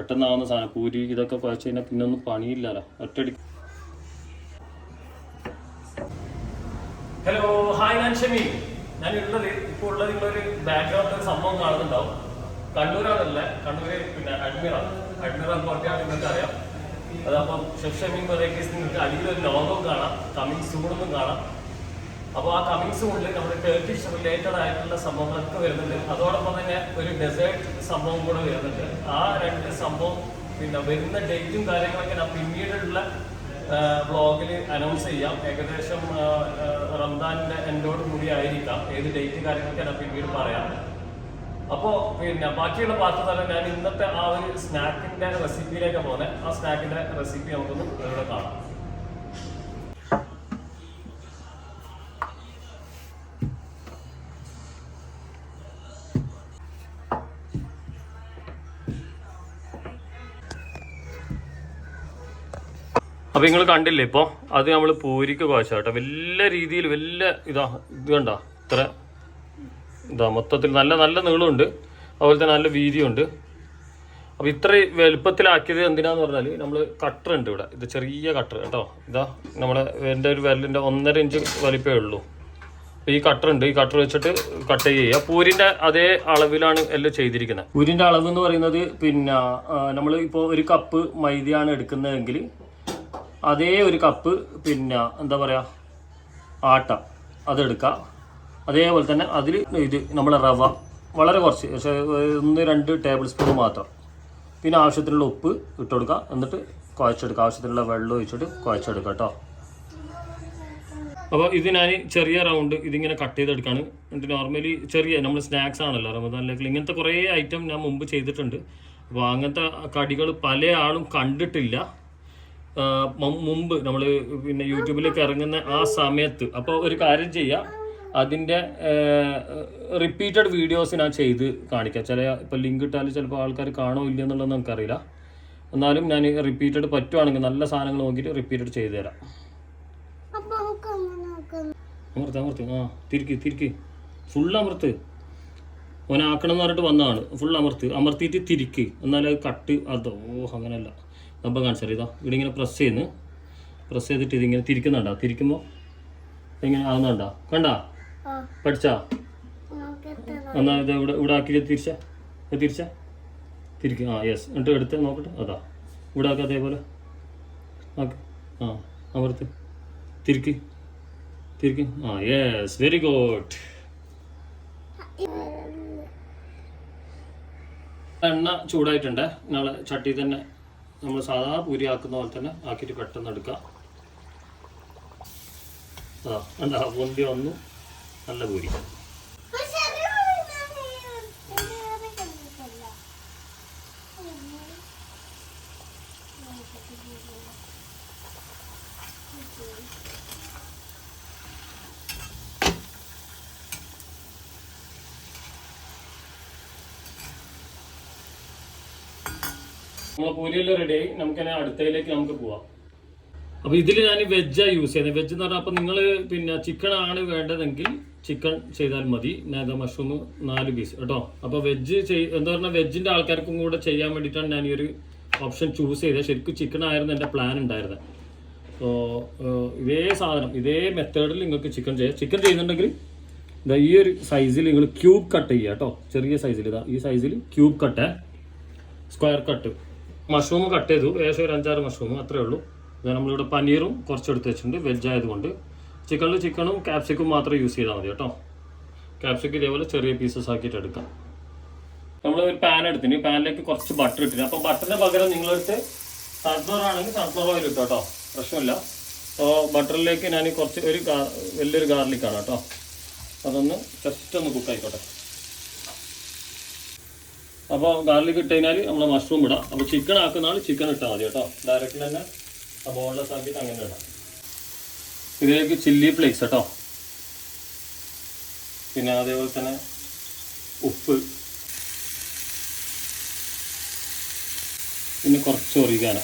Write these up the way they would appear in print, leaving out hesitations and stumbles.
പെട്ടെന്നാവുന്ന സാധനം. പൂരി ഇതൊക്കെ കുഴച്ച് കഴിഞ്ഞാൽ പിന്നെ ഒന്നും പണിയില്ലല്ലോ, ഒറ്റടി. ഹലോ, ഹായ്, ഞാൻ ഷമി. ഞാനുള്ളത് ഇപ്പോൾ ഉള്ളത് നിങ്ങളൊരു ബാക്ക്ഗ്രൗണ്ട് ഒരു സംഭവം കാണുന്നുണ്ടാവും. കണ്ണൂരാണല്ലേ, കണ്ണൂര് പിന്നെ അഡ്മിറാണ് പുറത്തെയാണ് നിങ്ങൾക്ക് അറിയാം. അതപ്പം ഷെഫ് ഷമി വെറൈറ്റീസ് നിങ്ങൾക്ക് അടിയിലൊരു ലോഗോ കാണാം, കമ്മിങ് സൂണെന്നും കാണാം. അപ്പോൾ ആ കമ്മിങ് സൂണിൽ നമ്മുടെ ടർക്കിഷ് റിലേറ്റഡ് ആയിട്ടുള്ള സംഭവങ്ങളൊക്കെ വരുന്നുണ്ട്. അതോടൊപ്പം തന്നെ ഒരു ഡെസേർട്ട് സംഭവം കൂടെ വരുന്നുണ്ട്. ആ രണ്ട് സംഭവം പിന്നെ വരുന്ന ഡേറ്റും കാര്യങ്ങളൊക്കെ ഞാൻ പിന്നീടുള്ള വ്ളോഗിൽ അനൗൺസ് ചെയ്യാം. ഏകദേശം റംദാനിൻ്റെ എൻഡോട് കൂടി ആയിരിക്കാം. ഏത് ഡേറ്റ് കാര്യങ്ങളൊക്കെ ഞാൻ പിന്നീട് പറയാം. അപ്പോൾ പിന്നെ ബാക്കിയുള്ള പാർട്ട് തന്നെ ഞാൻ ഇന്നത്തെ ആ ഒരു സ്നാക്കിൻ്റെ റെസിപ്പിയിലേക്ക് പോകുന്നത്. ആ സ്നാക്കിൻ്റെ റെസിപ്പി നമുക്കൊന്ന് ഇവിടെ കാണാം. അപ്പോൾ നിങ്ങൾ കണ്ടില്ലേ, ഇപ്പോൾ അത് നമ്മൾ പൂരിക്ക് കുഴച്ച കേട്ടോ. വലിയ രീതിയിൽ വലിയ ഇത് കണ്ടോ, ഇത്ര ഇതാ മൊത്തത്തിൽ നല്ല നല്ല നീളമുണ്ട്, അതുപോലെ തന്നെ നല്ല വീതിയുണ്ട്. അപ്പോൾ ഇത്ര വലുപ്പത്തിലാക്കിയത് എന്തിനാന്ന് പറഞ്ഞാൽ നമ്മൾ കട്ടർ ഉണ്ട് ഇവിടെ. ഇത് ചെറിയ കട്ടർ കേട്ടോ. ഇതാ നമ്മുടെ എൻ്റെ ഒരു വിരലിൻ്റെ 1.5 ഇഞ്ച് വലിപ്പമേ ഉള്ളൂ. അപ്പോൾ ഈ കട്ടർ ഉണ്ട്, ഈ കട്ടർ വെച്ചിട്ട് കട്ട് ചെയ്യുക. പൂരിൻ്റെ അതേ അളവിലാണ് എല്ലാം ചെയ്തിരിക്കുന്നത്. പൂരിൻ്റെ അളവ് എന്ന് പറയുന്നത് പിന്നെ നമ്മൾ ഇപ്പോൾ ഒരു കപ്പ് മൈദയാണ് എടുക്കുന്നതെങ്കിൽ അതേ ഒരു കപ്പ് പിന്നെ എന്താ പറയുക ആട്ട അതെടുക്കുക. അതേപോലെ തന്നെ അതിൽ ഇത് നമ്മളെ റവ വളരെ കുറച്ച്, പക്ഷേ 1-2 ടേബിൾ സ്പൂൺ മാത്രം. പിന്നെ ആവശ്യത്തിനുള്ള ഉപ്പ് ഇട്ട് കൊടുക്കുക. എന്നിട്ട് കുഴച്ചെടുക്കുക. ആവശ്യത്തിനുള്ള വെള്ളം ഒഴിച്ചിട്ട് കുഴച്ചെടുക്കുക കേട്ടോ. അപ്പോൾ ഇത് ഞാൻ ചെറിയ റൗണ്ട് ഇതിങ്ങനെ കട്ട് ചെയ്തെടുക്കുകയാണ്. എന്നിട്ട് നോർമലി ചെറിയ നമ്മൾ സ്നാക്സ് ആണല്ലോ റമദാനിലേക്ക്, ഇങ്ങനത്തെ കുറേ ഐറ്റം ഞാൻ മുമ്പ് ചെയ്തിട്ടുണ്ട്. അപ്പോൾ അങ്ങനത്തെ കടികൾ പല ആളും കണ്ടിട്ടില്ല മുമ്പ് നമ്മൾ പിന്നെ യൂട്യൂബിലേക്ക് ഇറങ്ങുന്ന ആ സമയത്ത്. അപ്പോൾ ഒരു കാര്യം ചെയ്യാം, അതിൻ്റെ റിപ്പീറ്റഡ് വീഡിയോസ് ഞാൻ ചെയ്ത് കാണിക്കാം. ഇപ്പോൾ ലിങ്ക് ഇട്ടാൽ ചിലപ്പോൾ ആൾക്കാർ കാണോ ഇല്ല എന്നുള്ളത് നമുക്കറിയില്ല. എന്നാലും ഞാൻ റിപ്പീറ്റഡ് പറ്റുവാണെങ്കിൽ നല്ല സാധനങ്ങൾ നോക്കിയിട്ട് റിപ്പീറ്റഡ് ചെയ്തു തരാം. അമർത്ത് തിരിക്ക് ഫുൾ അമർത്ത്. ഓനാക്കണം എന്ന് പറഞ്ഞിട്ട് വന്നതാണ്. ഫുൾ അമർത്തിയിട്ട് തിരിക്ക്, എന്നാലും അത് കട്ട് അതോ അങ്ങനെയല്ല. അപ്പം കാണിച്ചാൽ ഇതാ ഇവിടെ ഇങ്ങനെ പ്രസ് ചെയ്തിട്ട് ഇതിങ്ങനെ തിരിക്കുന്നുണ്ടോ. തിരിക്കുമ്പോൾ ഇങ്ങനെ ആകുന്നുണ്ടോ, കണ്ടാ പഠിച്ചാ. എന്നാൽ ഇത് ഇവിടെ ആക്കി തിരിക്കും. യെസ്. എന്നിട്ട് എടുത്ത് നോക്കട്ടെ. അതാ ഇവിടെ ആക്കുക, അതേപോലെ ആക്കി. അമർത്ത് തിരിക്ക്. Yes, very good. എണ്ണ ചൂടായിട്ടുണ്ട്. നാളെ ചട്ടി തന്നെ നമ്മൾ സാധാരണ പൂരി ആക്കുന്ന പോലെ തന്നെ ആക്കിയിട്ട് പെട്ടെന്ന് എടുക്കുക. എന്താ പൊന്തി വന്നു, നല്ല പൂരി. നമ്മളെ പൂരിയെല്ലാം റെഡിയായി. നമുക്കതിനെ അടുത്തയിലേക്ക് നമുക്ക് പോവാം. അപ്പോൾ ഇതിൽ ഞാൻ വെജാണ് യൂസ് ചെയ്യുന്നത്. വെജ് എന്ന് പറഞ്ഞാൽ അപ്പോൾ നിങ്ങൾ പിന്നെ ചിക്കൻ ആണ് വേണ്ടതെങ്കിൽ ചിക്കൻ ചെയ്താൽ മതി. ഞാൻ മഷ്റൂം 4 പീസ് കേട്ടോ. അപ്പോൾ വെജ് എന്താ പറഞ്ഞാൽ വെജിൻ്റെ ആൾക്കാർക്കും കൂടെ ചെയ്യാൻ വേണ്ടിയിട്ടാണ് ഞാൻ ഈ ഒരു ഓപ്ഷൻ ചൂസ് ചെയ്തത്. ശരിക്കും ചിക്കൻ ആയിരുന്നു എൻ്റെ പ്ലാൻ ഉണ്ടായിരുന്നത്. അപ്പോൾ ഇതേ സാധനം ഇതേ മെത്തേഡിൽ നിങ്ങൾക്ക് ചിക്കൻ ചെയ്യാം. ചിക്കൻ ചെയ്യുന്നുണ്ടെങ്കിൽ ഇതാ ഈ ഒരു സൈസിൽ നിങ്ങൾ ക്യൂബ് കട്ട് ചെയ്യുക കേട്ടോ. ചെറിയ സൈസിൽ ഇതാ ഈ സൈസിൽ cube cut, square cut. Mushroom cut ചെയ്തു, ഏകദേശം ഒരു 5-6 മഷ്റൂം അത്രേ ഉള്ളൂ. നമ്മളിവിടെ പനീറും കുറച്ചെടുത്ത് വെച്ചിട്ടുണ്ട് വെജ് ആയതുകൊണ്ട്. ചിക്കനും ക്യാപ്സിക്കും മാത്രം യൂസ് ചെയ്താൽ മതി കേട്ടോ. ക്യാപ്സിക്കം ഇതേപോലെ ചെറിയ പീസസ് ആക്കിയിട്ട് എടുക്കാം. നമ്മൾ ഒരു പാൻ എടുത്തിന്, പാനിലേക്ക് കുറച്ച് ബട്ടർ ഇട്ടിന്. അപ്പോൾ ബട്ടറിന് പകരം നിങ്ങളെടുത്ത് സൺഫ്ലവർ ആണെങ്കിൽ സൺഫ്ലവർ ഓയിൽ ഇട്ടോ കേട്ടോ, പ്രശ്നമില്ല. അപ്പോൾ ബട്ടറിലേക്ക് ഞാൻ കുറച്ച് വലിയൊരു ഗാർലിക്കാണ് കേട്ടോ, അതൊന്ന് ജസ്റ്റ് ഒന്ന് കുക്കായിക്കോട്ടെ. അപ്പോൾ ഗാർലിക് ഇട്ട് കഴിഞ്ഞാൽ നമ്മൾ മഷ്റൂം ഇടാം. അപ്പോൾ ചിക്കൻ ആക്കുന്ന ആൾ ചിക്കൻ ഇട്ടാൽ മതി കേട്ടോ. ഡയറക്റ്റ് തന്നെ ബോൺലെസ് ആക്കിയിട്ട് അങ്ങനെ ഇടാം. ഇതിലേക്ക് ചില്ലി ഫ്ലേക്സ് കേട്ടോ, പിന്നെ അതേപോലെ തന്നെ ഉപ്പ്, പിന്നെ കുറച്ച് ഒറിഗാനോ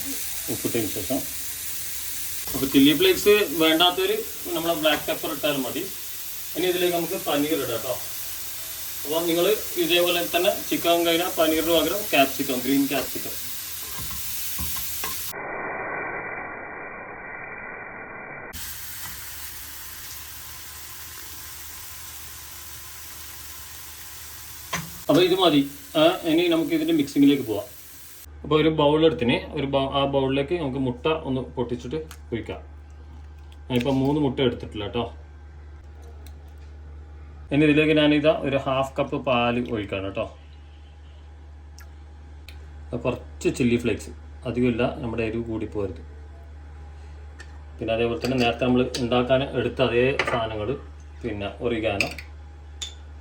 ഉപ്പിട്ടതിന് ശേഷം. അപ്പോൾ ചില്ലി ഫ്ലേക്സ് വേണ്ടാത്തൊരു നമ്മളെ ബ്ലാക്ക് പെപ്പർ ഇട്ടാലും മതി. ഇനി ഇതിലേക്ക് നമുക്ക് പനീർ ഇടാം കേട്ടോ. അപ്പോൾ നിങ്ങൾ ഇതേപോലെ തന്നെ ചിക്കൻ കഴിഞ്ഞാൽ പനീറിന് പകരം ക്യാപ്സിക്കം, ഗ്രീൻ ക്യാപ്സിക്കം അപ്പോൾ ഇത് മതി. ഇനി നമുക്ക് ഇതിൻ്റെ മിക്സിങ്ങിലേക്ക് പോവാം. അപ്പോൾ ഒരു ബൗളെടുത്തിന് ആ ബൗളിലേക്ക് നമുക്ക് മുട്ട ഒന്ന് പൊട്ടിച്ചിട്ട് ഒഴിക്കാം. ഞാനിപ്പോൾ 3 മുട്ട എടുത്തിട്ടില്ല കേട്ടോ. ഇനി ഇതിലേക്ക് ഞാനിതാ ഒരു 1/2 കപ്പ് പാല് ഒഴിക്കണം കേട്ടോ. കുറച്ച് ചില്ലി ഫ്ലേക്സ്, അധികമില്ല, നമ്മുടെ എരിവ് കൂടി പോരുത്. പിന്നെ അതേപോലെ തന്നെ നേരത്തെ നമ്മൾ ഉണ്ടാക്കാൻ എടുത്ത അതേ സാധനങ്ങൾ, പിന്നെ ഒറിഗാനോ,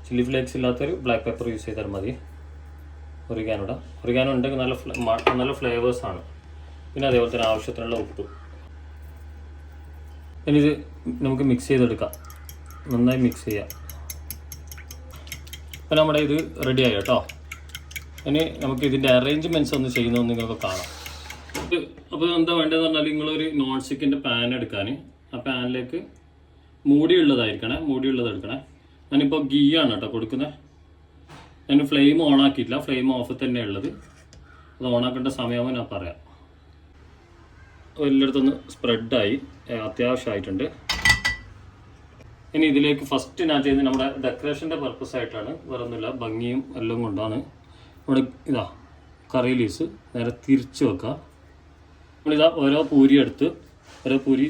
ചില്ലി ഫ്ലേക്സ് ഇല്ലാത്തൊരു ബ്ലാക്ക് പെപ്പർ യൂസ് ചെയ്താൽ മതി. ഒറിഗാനോ ഉണ്ടെങ്കിൽ നല്ല ഫ്ലേവേഴ്സാണ്. പിന്നെ അതേപോലെ തന്നെ ആവശ്യത്തിനുള്ള ഉപ്പ്. ഇനി ഇത് നമുക്ക് മിക്സ് ചെയ്തെടുക്കാം, നന്നായി മിക്സ് ചെയ്യാം. അപ്പോൾ നമ്മുടെ ഇത് റെഡിയായി കേട്ടോ. ഇനി നമുക്ക് ഇതിൻ്റെ അറേഞ്ച്മെൻറ്റ്സ് ഒന്ന് ചെയ്യുന്നതെന്ന് നിങ്ങൾക്ക് കാണാം. അപ്പോൾ എന്താ വേണ്ടതെന്ന് പറഞ്ഞാൽ നിങ്ങളൊരു നോൺ സ്റ്റിക്കിൻ്റെ പാൻ എടുക്കാൻ, ആ പാനിലേക്ക് മൂടിയുള്ളത് എടുക്കണേ. ഞാനിപ്പോൾ ഗീ ആണ് കേട്ടോ കൊടുക്കുന്നത്. ഞാൻ ഫ്ലെയിം ഓൺ ആക്കിയിട്ടില്ല, ഫ്ലെയിം ഓഫ് തന്നെ ഉള്ളത്. അത് ഓണാക്കേണ്ട സമയമാകുമ്പോൾ ഞാൻ പറയാം. എല്ലായിടത്തൊന്ന് സ്പ്രെഡായി, അത്യാവശ്യമായിട്ടുണ്ട്. ഇനി ഇതിലേക്ക് ഫസ്റ്റ് ഞാൻ ചെയ്യുന്നത് നമ്മുടെ ഡെക്കറേഷൻ്റെ പർപ്പസ് ആയിട്ടാണ്, വേറെ ഒന്നുമില്ല, ഭംഗിയും എല്ലാം കൊണ്ടാണ്. നമ്മുടെ കറി ലീവ്സ് നേരെ തിരിച്ച് വെക്കുക. നമ്മളിതാ ഓരോ പൂരി എടുത്ത്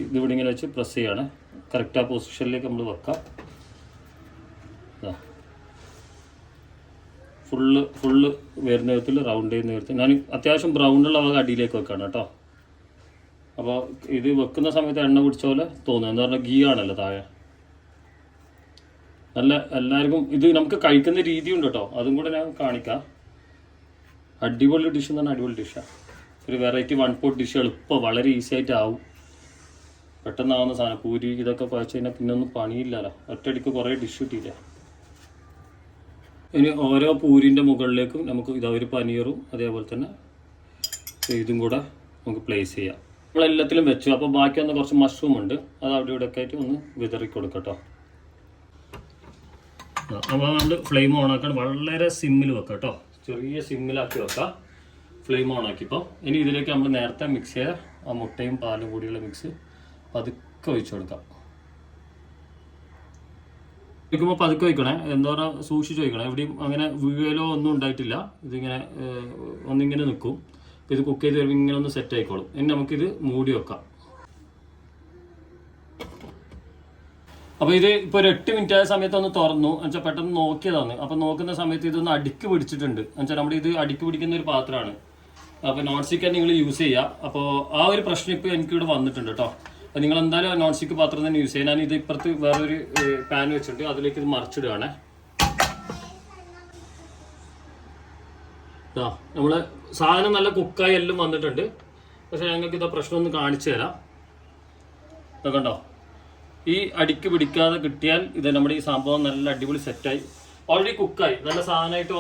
ഇതിവിടെ ഇങ്ങനെ വെച്ച് പ്രസ് ചെയ്യാണ്. കറക്റ്റ് ആ പൊസിഷനിലേക്ക് നമ്മൾ വെക്കാം. ഫുള്ള് വരുന്ന വിധത്തിൽ റൗണ്ട് ചെയ്യുന്ന വിധത്തിൽ ഞാൻ അത്യാവശ്യം ബ്രൗണുള്ള വക അടിയിലേക്ക് വെക്കാണ് കേട്ടോ. അപ്പോൾ ഇത് വെക്കുന്ന സമയത്ത് എണ്ണ പിടിച്ച പോലെ തോന്നും, എന്താ പറഞ്ഞാൽ ഗീ ആണല്ലോ താഴെ. നല്ല എല്ലാവർക്കും ഇത് നമുക്ക് കഴിക്കുന്ന രീതിയുണ്ട് കേട്ടോ, അതും കൂടെ ഞാൻ കാണിക്കാം. അടിപൊളി ഡിഷ് എന്ന് പറഞ്ഞാൽ അടിപൊളി ഡിഷാണ്. ഒരു വെറൈറ്റി 1 pot ഡിഷ് എളുപ്പം വളരെ ഈസി ആയിട്ട് ആവും, പെട്ടെന്നാവുന്ന സാധനം. പൂരി ഇതൊക്കെ കുഴച്ച് കഴിഞ്ഞാൽ പിന്നെ ഒന്നും പണിയില്ലല്ലോ, ഒറ്റയടിക്ക് കുറേ ഡിഷ് കിട്ടിയില്ല. ഇനി ഓരോ പൂരിൻ്റെ മുകളിലേക്കും നമുക്ക് ഒരു പനീറും അതേപോലെ തന്നെ ഇതും കൂടെ നമുക്ക് പ്ലേസ് ചെയ്യാം. നമ്മളെല്ലാത്തിലും വെച്ചു. അപ്പോൾ ബാക്കി വന്ന് കുറച്ച് മഷ്റൂം ഉണ്ട്, അത് അവിടെ ഇവിടെ ഒക്കെ ആയിട്ട് ഒന്ന് വിതറി കൊടുക്കട്ടോ. അപ്പോൾ നമ്മൾ ഫ്ലെയിം ഓണാക്കാൻ വളരെ സിമ്മിൽ വെക്കാം കേട്ടോ, ചെറിയ സിമ്മിലാക്കി വെക്കാം. ഫ്ലെയിം ഓണാക്കിയപ്പോൾ ഇനി ഇതിലേക്ക് നമ്മൾ നേരത്തെ മിക്സ് ചെയ്ത ആ മുട്ടയും പാലും കൂടിയുള്ള മിക്സ് പതുക്കെ ഒഴിച്ചു കൊടുക്കാം. ഒഴിക്കുമ്പോൾ പതുക്കെ ഒഴിക്കണേ, എന്താ പറയുക, സൂക്ഷിച്ച് ഒഴിക്കണം. എവിടെയും അങ്ങനെ വീഴലോ ഒന്നും ഉണ്ടായിട്ടില്ല. ഇതിങ്ങനെ ഒന്നിങ്ങനെ നിൽക്കും. അപ്പോൾ ഇത് കുക്ക് ചെയ്ത് വരുമ്പോൾ ഇങ്ങനെ ഒന്ന് സെറ്റ് ആയിക്കോളും. ഇനി നമുക്കിത് മൂടി വെക്കാം. അപ്പോൾ ഇത് ഇപ്പോൾ ഒരു 8 മിനിറ്റ് ആയ സമയത്ത് ഒന്ന് തുറന്നു എന്നുവെച്ചാൽ പെട്ടെന്ന് നോക്കിയതാണ്. അപ്പോൾ നോക്കുന്ന സമയത്ത് ഇതൊന്ന് അടുക്ക് പിടിച്ചിട്ടുണ്ട്. എന്നുവെച്ചാൽ നമ്മുടെ ഇത് അടുക്ക് പിടിക്കുന്ന ഒരു പാത്രമാണ്. അപ്പോൾ നോൺ സ്റ്റിക്ക് നിങ്ങൾ യൂസ് ചെയ്യുക. അപ്പോൾ ആ ഒരു പ്രശ്നം ഇപ്പോൾ എനിക്കിവിടെ വന്നിട്ടുണ്ട് കേട്ടോ. അപ്പോൾ നിങ്ങൾ എന്തായാലും നോൺ സ്റ്റിക്ക് പാത്രം തന്നെ യൂസ് ചെയ്യുക. ഞാൻ ഇത് ഇപ്പുറത്ത് വേറൊരു പാൻ വെച്ചിട്ടുണ്ട്, അതിലേക്ക് ഇത് മറിച്ചിടുകയാണേ. നമ്മൾ സാധനം നല്ല കുക്കായി എല്ലാം വന്നിട്ടുണ്ട്. പക്ഷേ ഞങ്ങൾക്ക് ഇതാ പ്രശ്നം ഒന്ന് കാണിച്ചു തരാം. ഇതൊക്കെ കണ്ടോ, ഈ അടിക്ക് പിടിക്കാതെ കിട്ടിയാൽ ഇത് നമ്മുടെ ഈ സംഭവം നല്ല അടിപൊളി സെറ്റായി, ഓൾറെഡി കുക്കായി നല്ല സാധനമായിട്ട്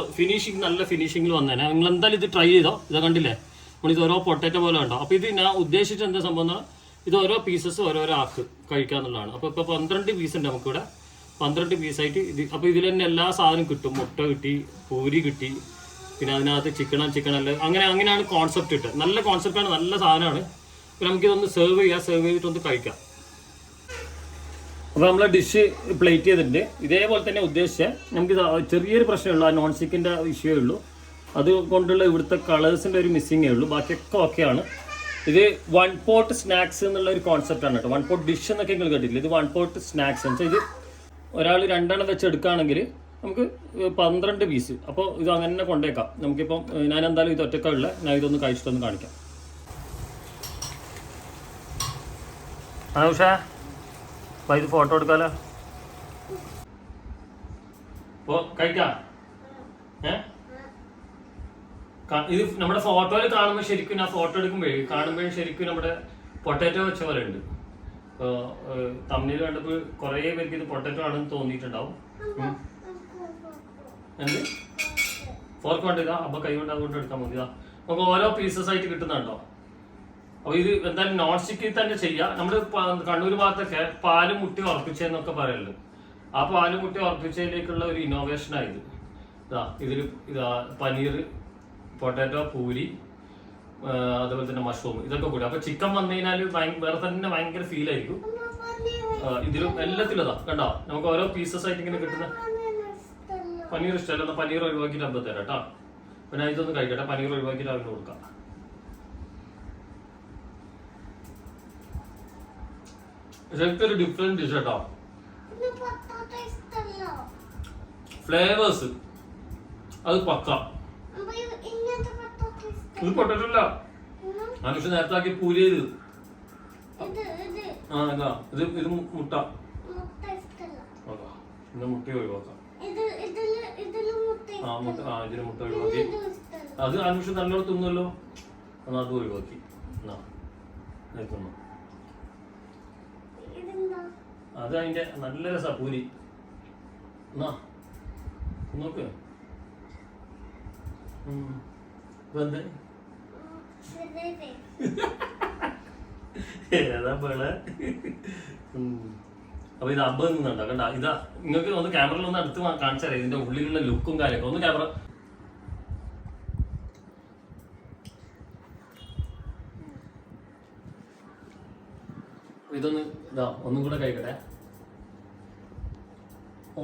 നല്ല ഫിനിഷിങ്ങിൽ വന്നേനെ. നിങ്ങൾ എന്തായാലും ഇത് ട്രൈ ചെയ്തോ. ഇതാ കണ്ടില്ലേ, നമ്മളിത് ഓരോ പൊട്ടറ്റോ പോലെ ഉണ്ടോ. അപ്പോൾ ഇത് ഞാൻ ഉദ്ദേശിച്ച എന്താ സംഭവം എന്നാൽ ഇത് ഓരോ പീസസ് ഓരോരോ ആക്ക് കഴിക്കുക എന്നുള്ളതാണ്. അപ്പോൾ ഇപ്പോൾ 12 പീസ് ഉണ്ട് നമുക്കിവിടെ, 12 പീസായിട്ട് ഇത്. അപ്പോൾ ഇതിൽ തന്നെ എല്ലാ സാധനവും കിട്ടും. മുട്ട കിട്ടി, പൂരി കിട്ടി, പിന്നെ അതിനകത്ത് ചിക്കൻ അല്ല, അങ്ങനെയാണ് കോൺസെപ്റ്റ് ഇട്ട്. നല്ല കോൺസെപ്റ്റാണ്, നല്ല സാധനമാണ്. അപ്പോൾ നമുക്കിതൊന്ന് സെർവ് ചെയ്തിട്ടൊന്ന് കഴിക്കാം. അപ്പോൾ നമ്മൾ ഡിഷ് പ്ലേറ്റ് ചെയ്തിട്ടുണ്ട്. ഇതേപോലെ തന്നെ ഉദ്ദേശിച്ചാൽ നമുക്കിത് ചെറിയൊരു പ്രശ്നമുള്ളൂ, ആ നോൺ സ്റ്റിക്കിൻ്റെ ഇഷ്യൂ ഉള്ളൂ. അതുകൊണ്ടുള്ള ഇവിടുത്തെ കളേഴ്സിൻ്റെ ഒരു മിസ്സിങ്ങേ ഉള്ളൂ, ബാക്കിയൊക്കെ ഓക്കെയാണ്. ഇത് 1 pot സ്നാക്സ് എന്നുള്ള ഒരു കോൺസെപ്റ്റാണ് കേട്ടോ. 1 pot ഡിഷ് എന്നൊക്കെ നിങ്ങൾ കേട്ടിട്ടില്ല, ഇത് 1 pot സ്നാക്സ് എന്ന് വെച്ചാൽ ഇത് ഒരാൾ 2 എണ്ണം വെച്ച് എടുക്കുകയാണെങ്കിൽ നമുക്ക് 12 പീസ്. അപ്പോൾ ഇത് അങ്ങനെ കൊണ്ടേക്കാം. നമുക്കിപ്പം ഞാൻ എന്തായാലും ഇത് ഒറ്റക്കുള്ള ഞാൻ ഇതൊന്ന് കഴിച്ചിട്ടൊന്ന് കാണിക്കാം. ഉഷ ഇത് ഫോട്ടോ എടുക്കാലോ. അപ്പോൾ കഴിക്കാം. ഇത് നമ്മുടെ ഫോട്ടോയിൽ കാണുമ്പോൾ ശരിക്കും ഞാൻ ഫോട്ടോ കാണുമ്പോഴും ശരിക്കും നമ്മുടെ പൊട്ടാറ്റോ വെച്ച പോലെ ഉണ്ട്. ഇപ്പോൾ തമിഴിൽ കണ്ടപ്പോൾ കുറേ പേർക്ക് ഇത് പൊട്ടാറ്റോ ആണെന്ന് തോന്നിയിട്ടുണ്ടാവും. എന്ത് ഫോർക്ക് കൊണ്ട് ഇതാ, അപ്പോൾ കൈ കൊണ്ട് അതുകൊണ്ട് എടുക്കാൻ മതി. നമുക്ക് ഓരോ പീസസ് ആയിട്ട് കിട്ടുന്നുണ്ടോ. അപ്പോൾ ഇത് എന്തായാലും നോൺ സ്റ്റിക്കിൽ തന്നെ ചെയ്യാം. നമ്മൾ കണ്ണൂർ ഭാഗത്തൊക്കെ പാലും മുട്ടി ഉറപ്പിച്ചെന്നൊക്കെ പറയലുണ്ട്. ആ പാലും മുട്ടി ഉറപ്പിച്ചതിലേക്കുള്ള ഒരു ഇന്നോവേഷനായത്. ഇതാ പനീർ, പൊട്ടാറ്റോ, പൂരി, അതുപോലെ തന്നെ മഷ്റൂം, ഇതൊക്കെ കൂടി. അപ്പോൾ ചിക്കൻ വന്നു കഴിഞ്ഞാൽ വേറെ തന്നെ ഭയങ്കര ഫീലായിരിക്കും. ഇതിലും എല്ലാത്തിലും കണ്ടോ നമുക്ക് ഓരോ പീസസ് ആയിട്ട് ഇങ്ങനെ കിട്ടുന്ന പനീർ ഇഷ്ടമല്ല, പനീർ ഒഴിവാക്കിയിട്ട് അമ്പത് തരാം കേട്ടോ. പിന്നെ ഇതൊന്നും കഴിക്കട്ടെ, പനീർ ഒഴിവാക്കിയിട്ട് അവന് കൊടുക്കാം. ശരിക്കൊരു ഡിഫറെന്റ് ഡിഷ് കേട്ടോ. ഫ്ലേവേഴ്സ് അത് പക്ക. ഇത് പൊട്ടറ്റല്ല, മനുഷ്യ നേരത്തെ ആക്കി പൂരി ചെയ്ത്. ആ ഇതാ ഇത് മുട്ട. ഇന്ന് മുട്ട ഒഴിവാക്കാം. ആ മുട്ട, ആ ഇതിന് മുട്ട ഒഴിവാക്കി. അത് അനുഷ്ഠ നല്ലോണം തിന്നല്ലോ, എന്നാൽ അത് ഒഴിവാക്കി. അത് അതിന്റെ നല്ല രസാ പൂരി. എന്നാ നോക്ക് ഏതാ പേള്. അപ്പൊ ഇത് അമ്പത് നിന്നുണ്ടോ കണ്ട. ഇതാ നിങ്ങൾക്ക് ഒന്ന് ക്യാമറയിൽ ഒന്ന് അടുത്ത് കാണിച്ചു തരാം ഇതിന്റെ ഉള്ളിലുള്ള ലുക്കും കാര്യമൊക്കെ. ഒന്ന് ക്യാമറ ഇതൊന്ന് ഇതാ ഒന്നും കൂടെ കഴിക്കട്ടെ. ഓ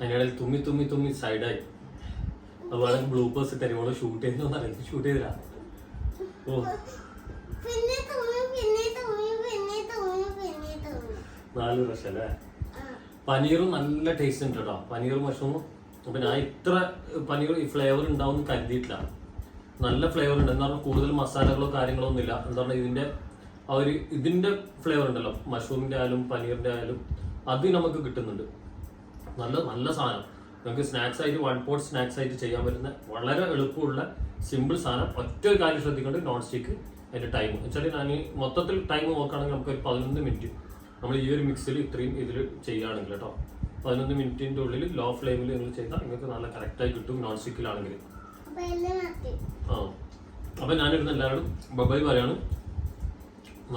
അതിനിടയിൽ തുമ്മി തുമ്മി തുമ്മി സൈഡായി. അത് വേണമെങ്കിൽ ബ്ലൂപ്പേഴ്സ് തരും. ഇവിടെ ഷൂട്ട് ചെയ്യുന്ന അറിയാം, ഷൂട്ട് ചെയ്തില്ല. ഓ നാല് പ്രാവശ്യം അല്ലേ. പനീറും നല്ല ടേസ്റ്റ് ഉണ്ട് കേട്ടോ, പനീറും മഷ്റൂമും. അപ്പൊ ഞാൻ ഇത്ര പനീർ ഈ ഫ്ലേവർ ഉണ്ടാവും കരുതിയിട്ടില്ല. നല്ല ഫ്ലേവർ ഉണ്ട്. എന്ന് പറഞ്ഞാൽ കൂടുതൽ മസാലകളോ കാര്യങ്ങളോ ഒന്നുമില്ല. എന്താ പറഞ്ഞാൽ ഇതിന്റെ ഫ്ലേവർ ഉണ്ടല്ലോ, മഷ്റൂമിന്റെ ആയാലും പനീറിന്റെ ആയാലും അത് നമുക്ക് കിട്ടുന്നുണ്ട്. നല്ല നല്ല സാധനം. നമുക്ക് സ്നാക്സ് ആയിട്ട് 1 പോട്ട് സ്നാക്സ് ആയിട്ട് ചെയ്യാൻ പറ്റുന്ന വളരെ എളുപ്പമുള്ള സിമ്പിൾ സാധനം. ഒറ്റ ഒരു കാര്യം ശ്രദ്ധിക്കേണ്ട, നോൺ സ്റ്റിക്ക് അതിന്റെ ടൈം വെച്ചാൽ ഞാൻ മൊത്തത്തിൽ ടൈം നോക്കുകയാണെങ്കിൽ നമുക്ക് ഒരു 11 മിനിറ്റ് നമ്മൾ ഈ ഒരു മിക്സിൽ ഇത്രയും ഇതിൽ ചെയ്യുകയാണെങ്കിൽ കേട്ടോ, 11 മിനിറ്റിന്റെ ഉള്ളിൽ ലോ ഫ്ലെയിമിൽ നിങ്ങൾ ചെയ്താൽ നിങ്ങൾക്ക് നല്ല കറക്റ്റായി കിട്ടും നോൺ സ്റ്റിക്കിലാണെങ്കിൽ. ആ അപ്പൊ ഞാനിരുന്ന് എല്ലാവരോടും ബൈ പറയാണ്.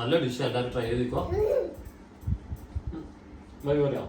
നല്ല ഡിഷ് എല്ലാവരും ട്രൈ ചെയ്തിക്കോ. ബൈ പറയാം.